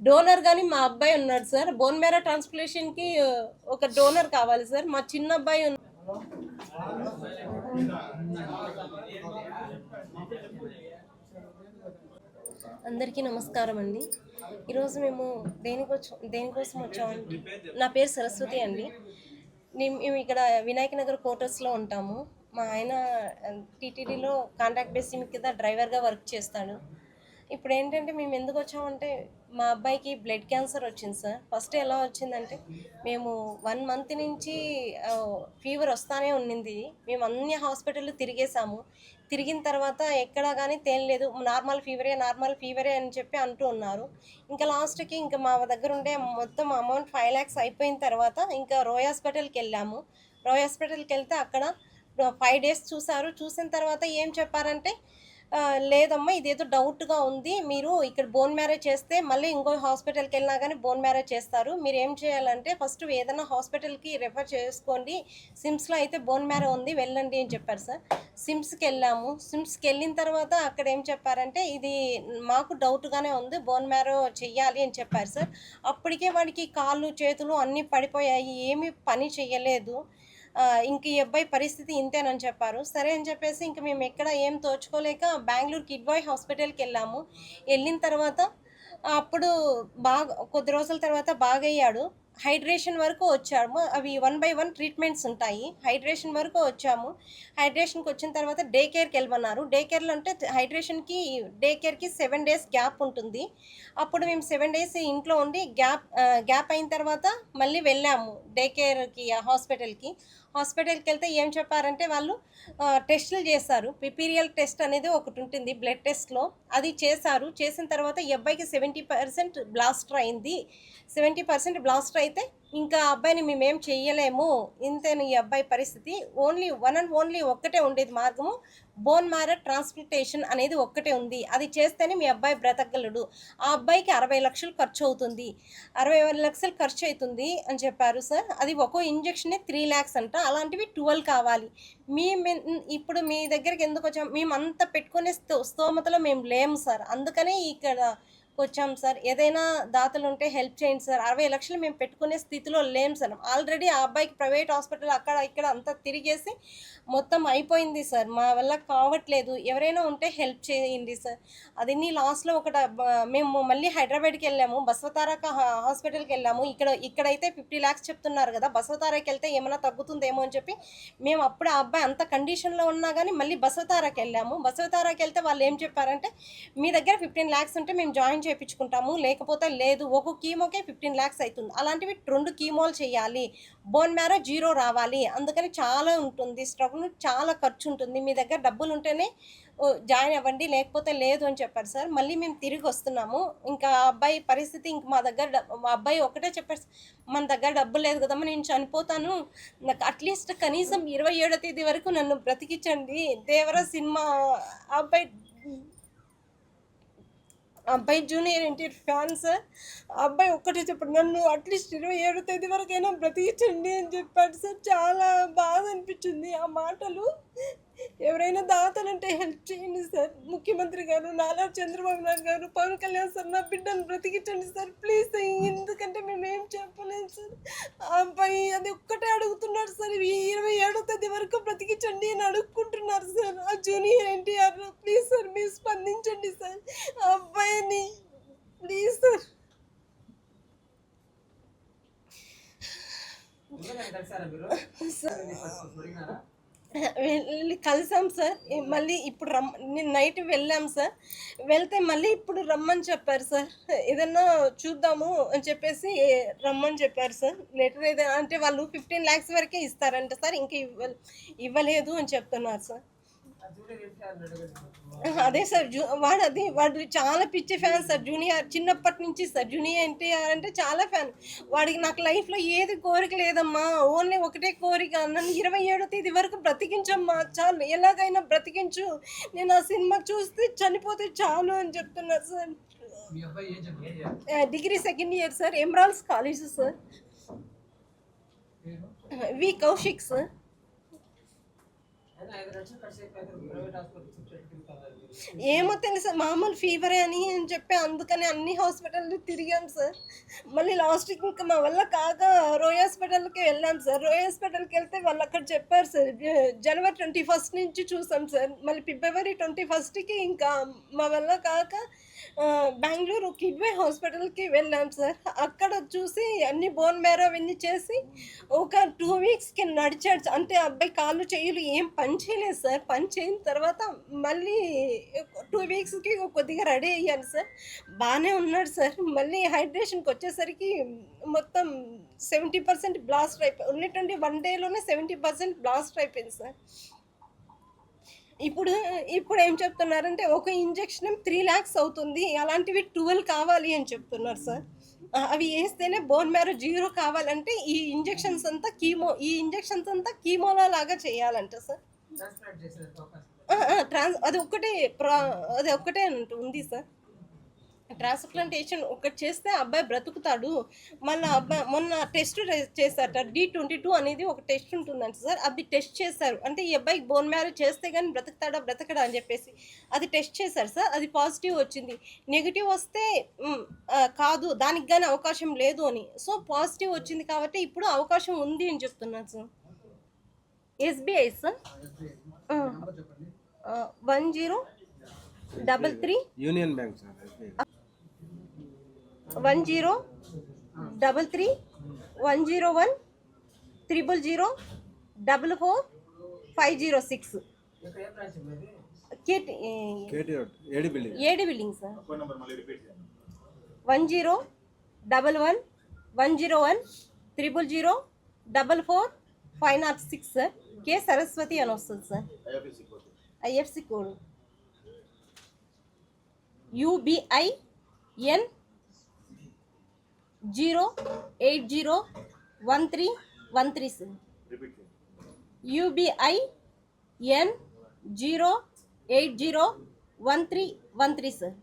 Donor కానీ మా అబ్బాయి ఉన్నాడు సార్. బోన్ మ్యారో ట్రాన్స్ప్లాంటేషన్కి ఒక డోనర్ కావాలి సార్. మా చిన్న అబ్బాయి అందరికీ నమస్కారం అండి. ఈరోజు మేము దేనికోసం వచ్చామండి. నా పేరు సరస్వతి అండి. మేము ఇక్కడ వినాయక నగర్ క్వార్టర్స్లో ఉంటాము. మా ఆయన టీటీడీలో కాంట్రాక్ట్ బేసిస్ కింద డ్రైవర్గా వర్క్ చేస్తాడు. ఇప్పుడు ఏంటంటే మేము ఎందుకు వచ్చామంటే మా అబ్బాయికి బ్లడ్ క్యాన్సర్ వచ్చింది సార్. ఫస్ట్ ఎలా వచ్చిందంటే మేము 1 మంత్ నుంచి ఫీవర్ వస్తానే ఉన్నింది. మేము అన్ని హాస్పిటల్ తిరిగేసాము. తిరిగిన తర్వాత ఎక్కడా కానీ తేలలేదు. నార్మల్ ఫీవరే అని చెప్పి అంటూ ఉన్నారు. ఇంకా లాస్ట్కి ఇంకా మా దగ్గర ఉండే మొత్తం అమౌంట్ 5 lakhs అయిపోయిన తర్వాత ఇంకా రోయ్ హాస్పిటల్కి వెళ్ళాము. రోయ్ హాస్పిటల్కి వెళ్తే అక్కడ 5 days చూసారు. చూసిన తర్వాత ఏం చెప్పారంటే లేదమ్మా ఇదేదో డౌట్గా ఉంది, మీరు ఇక్కడ బోన్ మ్యారేజ్ చేస్తే మళ్ళీ ఇంకో హాస్పిటల్కి వెళ్ళినా కానీ బోన్ మ్యారేజ్ చేస్తారు. మీరు ఏం చేయాలంటే ఫస్ట్ ఏదైనా హాస్పిటల్కి రెఫర్ చేసుకోండి, సిమ్స్లో అయితే బోన్ మ్యారో ఉంది వెళ్ళండి అని చెప్పారు సార్. సిమ్స్కి వెళ్ళాము. సిమ్స్కి వెళ్ళిన తర్వాత అక్కడ ఏం చెప్పారంటే ఇది మాకు డౌట్గానే ఉంది, బోన్ మ్యారో చెయ్యాలి అని చెప్పారు సార్. అప్పటికే వాడికి కాళ్ళు చేతులు అన్నీ పడిపోయాయి, ఏమీ పని చెయ్యలేదు. ఇంక ఈ అబ్బాయి పరిస్థితి ఇంతేనని చెప్పారు. సరే అని చెప్పేసి ఇంక మేము ఎక్కడ ఏం తోచుకోలేక బెంగళూరు కిడ్వాయ్ హాస్పిటల్కి వెళ్ళాము. వెళ్ళిన తర్వాత అప్పుడు కొద్ది రోజుల తర్వాత బాగయ్యాడు. హైడ్రేషన్ వరకు వచ్చాము. అవి 1 by 1 ట్రీట్మెంట్స్ ఉంటాయి. హైడ్రేషన్ వరకు వచ్చాము. హైడ్రేషన్కి వచ్చిన తర్వాత డే కేర్కి వెళ్ళమన్నారు. డే కేర్లో అంటే హైడ్రేషన్కి డే కేర్కి 7 days గ్యాప్ ఉంటుంది. అప్పుడు మేము 7 days ఇంట్లో ఉండి గ్యాప్ అయిన తర్వాత మళ్ళీ వెళ్ళాము డే కేర్కి హాస్పిటల్కి వెళ్తే ఏం చెప్పారంటే వాళ్ళు టెస్టులు చేశారు. పిపీరియల్ టెస్ట్ అనేది ఒకటి ఉంటుంది బ్లడ్ టెస్ట్లో, అది చేశారు. చేసిన తర్వాత ఈ అబ్బాయికి 70% బ్లాస్టర్ అయింది. 70% బ్లాస్టర్ అయితే ఇంకా అబ్బాయిని మేమేం చెయ్యలేము, ఇంతేను ఈ అబ్బాయి పరిస్థితి. ఓన్లీ ఒక్కటే ఉండేది మార్గము, బోన్ మ్యారో ట్రాన్స్ప్లాంటేషన్ అనేది ఒక్కటే ఉంది. అది చేస్తేనే మీ అబ్బాయి బ్రతకగలడు. ఆ అబ్బాయికి 60 లక్షలు ఖర్చు అవుతుంది, 60 లక్షలు ఖర్చు అవుతుంది అని చెప్పారు సార్. అది ఒక్కో ఇంజెక్షనే 3 lakhs అంట. అలాంటివి 12 కావాలి. ఇప్పుడు మీ దగ్గరికి ఎందుకు వచ్చాము, మేము అంత పెట్టుకునే స్తోమతలో మేము లేము సార్. అందుకనే ఇక్కడ వచ్చాం సార్. ఏదైనా దాతలు ఉంటే హెల్ప్ చేయండి సార్. 60 లక్షలు మేము పెట్టుకునే స్థితిలో లేము సార్. ఆల్రెడీ ఆ అబ్బాయికి ప్రైవేట్ హాస్పిటల్ అక్కడ ఇక్కడ అంతా తిరిగేసి మొత్తం అయిపోయింది సార్. మా వల్ల కావట్లేదు, ఎవరైనా ఉంటే హెల్ప్ చేయండి సార్. అది లాస్ట్లో మేము మళ్ళీ హైదరాబాద్కి వెళ్ళాము. బసవతారక హాస్పిటల్కి వెళ్ళాము. ఇక్కడైతే 50 lakhs చెప్తున్నారు కదా, బసవతారకి వెళ్తే ఏమైనా తగ్గుతుందేమో అని చెప్పి మేము అప్పుడు ఆ అబ్బాయి అంత కండిషన్లో ఉన్నా కానీ మళ్ళీ బసవతారకి వెళ్ళాము. బసవతారకి వెళ్తే వాళ్ళు ఏం చెప్పారంటే మీ దగ్గర 15 lakhs ఉంటే మేము జాయిన్ చేయించుకుంటాము, లేకపోతే లేదు. ఒక కీమోకే 15 lakhs అవుతుంది. అలాంటివి 2 కీమోలు చేయాలి, బోన్ మ్యారో 0 రావాలి. అందుకని చాలా ఉంటుంది స్ట్రగుల్, చాలా ఖర్చు ఉంటుంది. మీ దగ్గర డబ్బులు ఉంటేనే జాయిన్ అవ్వండి, లేకపోతే లేదు అని చెప్పారు సార్. మళ్ళీ మేము తిరిగి వస్తున్నాము. ఇంకా అబ్బాయి పరిస్థితి ఇంక మా అబ్బాయి ఒకటే చెప్పారు, మన దగ్గర డబ్బులు లేదు కదమ్మా, నేను చనిపోతాను, నాకు అట్లీస్ట్ కనీసం 27వ తేదీ వరకు నన్ను బ్రతికించండి. దేవరా సినిమా అబ్బాయి జూనియర్ ఎన్టీఆర్ ఫ్యాన్ సార్. అబ్బాయి ఒక్కటే చెప్పాడు, నన్ను అట్లీస్ట్ 27వ తేదీ వరకైనా బ్రతికించండి అని చెప్పాడు సార్. చాలా బాధ అనిపించింది ఆ మాటలు. ఎవరైనా దాతలంటే హెల్ప్ చేయండి సార్. ముఖ్యమంత్రి గారు, నారా చంద్రబాబు నాయుడు గారు, పవన్ కళ్యాణ్ సార్, నా బిడ్డను బ్రతికించండి సార్ ప్లీజ్. ఎందుకంటే మేమేం చెప్పలేదు సార్. ఆ అబ్బాయి అది ఒక్కటే అడుగుతున్నాడు సార్, 27వ తేదీ వరకు బ్రతికించండి అని అడుక్కుంటున్నారు సార్. ఆ జూనియర్ ఎన్టీఆర్ ప్లీజ్ సార్, మీరు స్పందించండి సార్ ఆ అబ్బాయిని ప్లీజ్ సార్. వెళ్ళి కలిసాం సార్. మళ్ళీ ఇప్పుడు నేను నైట్ వెళ్ళాం సార్. వెళ్తే మళ్ళీ ఇప్పుడు రమ్మని చెప్పారు సార్. ఏదన్నా చూద్దాము అని చెప్పేసి రమ్మని చెప్పారు సార్. లెటర్ ఏదైనా అంటే వాళ్ళు 15 lakhs వరకే ఇస్తారంట సార్, ఇంకా ఇవ్వలేదు అని చెప్తున్నారు సార్. అదే సార్, వాడు చాలా పిచ్చి ఫ్యాన్ సార్. జూనియర్ చిన్నప్పటి నుంచి సార్, జూనియర్ ఎన్టీఆర్ అంటే చాలా ఫ్యాన్. వాడికి నాకు లైఫ్లో ఏది కోరిక లేదమ్మా, ఓన్లీ ఒకటే కోరిక, నన్ను 27వ తేదీ వరకు బ్రతికించమ్మా, చాలు, ఎలాగైనా బ్రతికించు, నేను ఆ సినిమా చూస్తే చనిపోతే చాలు అని చెప్తున్నారు sir. Degree second year sir, Emeralds college sir. V Kaushik sir. ఏమో తెలుసా, మామూలు ఫీవరే అని చెప్పి అందుకని అన్ని హాస్పిటల్ తిరిగాం సార్. మళ్ళీ లాస్ట్కి ఇంకా మా వల్ల కాక రోయ్ హాస్పిటల్కి వెళ్ళాం సార్. రోయ్ హాస్పిటల్కి వెళ్తే వాళ్ళు అక్కడ చెప్పారు సార్, జనవరి 21 నుంచి చూసాం సార్. మళ్ళీ ఫిబ్రవరి 21కి ఇంకా మా వల్ల కాక బెంగళూరు కిడ్వే హాస్పిటల్కి వెళ్ళాం సార్. అక్కడ చూసి అన్ని బోన్ మ్యారో అవన్నీ చేసి ఒక 2 వీక్స్కి నడిచాడు. అంటే అబ్బాయి కాళ్ళు చేయులు ఏం పని చేయలేదు సార్. పని చేయని తర్వాత మళ్ళీ 2 వీక్స్కి కొద్దిగా రెడీ అయ్యాను సార్. బాగానే ఉన్నాడు సార్. మళ్ళీ హైడ్రేషన్కి వచ్చేసరికి మొత్తం 70% బ్లాస్ట్ అయిపోయి, ఉన్నటువంటి 1 డేలోనే 70% బ్లాస్ట్ అయిపోయింది సార్. ఇప్పుడు ఏం చెప్తున్నారంటే ఒక ఇంజెక్షన్ 3 lakhs అవుతుంది, అలాంటివి 12 కావాలి అని చెప్తున్నారు సార్. అవి వేస్తేనే బోన్ మ్యారో 0 కావాలంటే ఈ ఇంజెక్షన్స్ అంతా కీమోలో లాగా చేయాలంట సార్. అది ఒక్కటే ఉంది సార్. ట్రాన్స్ప్లాంటేషన్ ఒకటి చేస్తే అబ్బాయి బ్రతుకుతాడు. మళ్ళీ మొన్న టెస్ట్ చేశారట, D22 అనేది ఒక టెస్ట్ ఉంటుందంట సార్. అది టెస్ట్ చేశారు. అంటే ఈ అబ్బాయికి బోన్ మ్యారో చేస్తే కానీ బ్రతకడా అని చెప్పేసి అది టెస్ట్ చేశారు సార్. అది పాజిటివ్ వచ్చింది. నెగిటివ్ వస్తే కాదు, దానికి కానీ అవకాశం లేదు అని. సో పాజిటివ్ వచ్చింది కాబట్టి ఇప్పుడు అవకాశం ఉంది అని చెప్తున్నాను sir. SBI sir 1033 Union Bank sir. 1033 101 000 44 506 AD building sir. 1011 101 000 44 506 sir. K Saraswati అని వస్తుంది sir. IFC code UBIN 0801313 sir. UBIN 0801313 sir.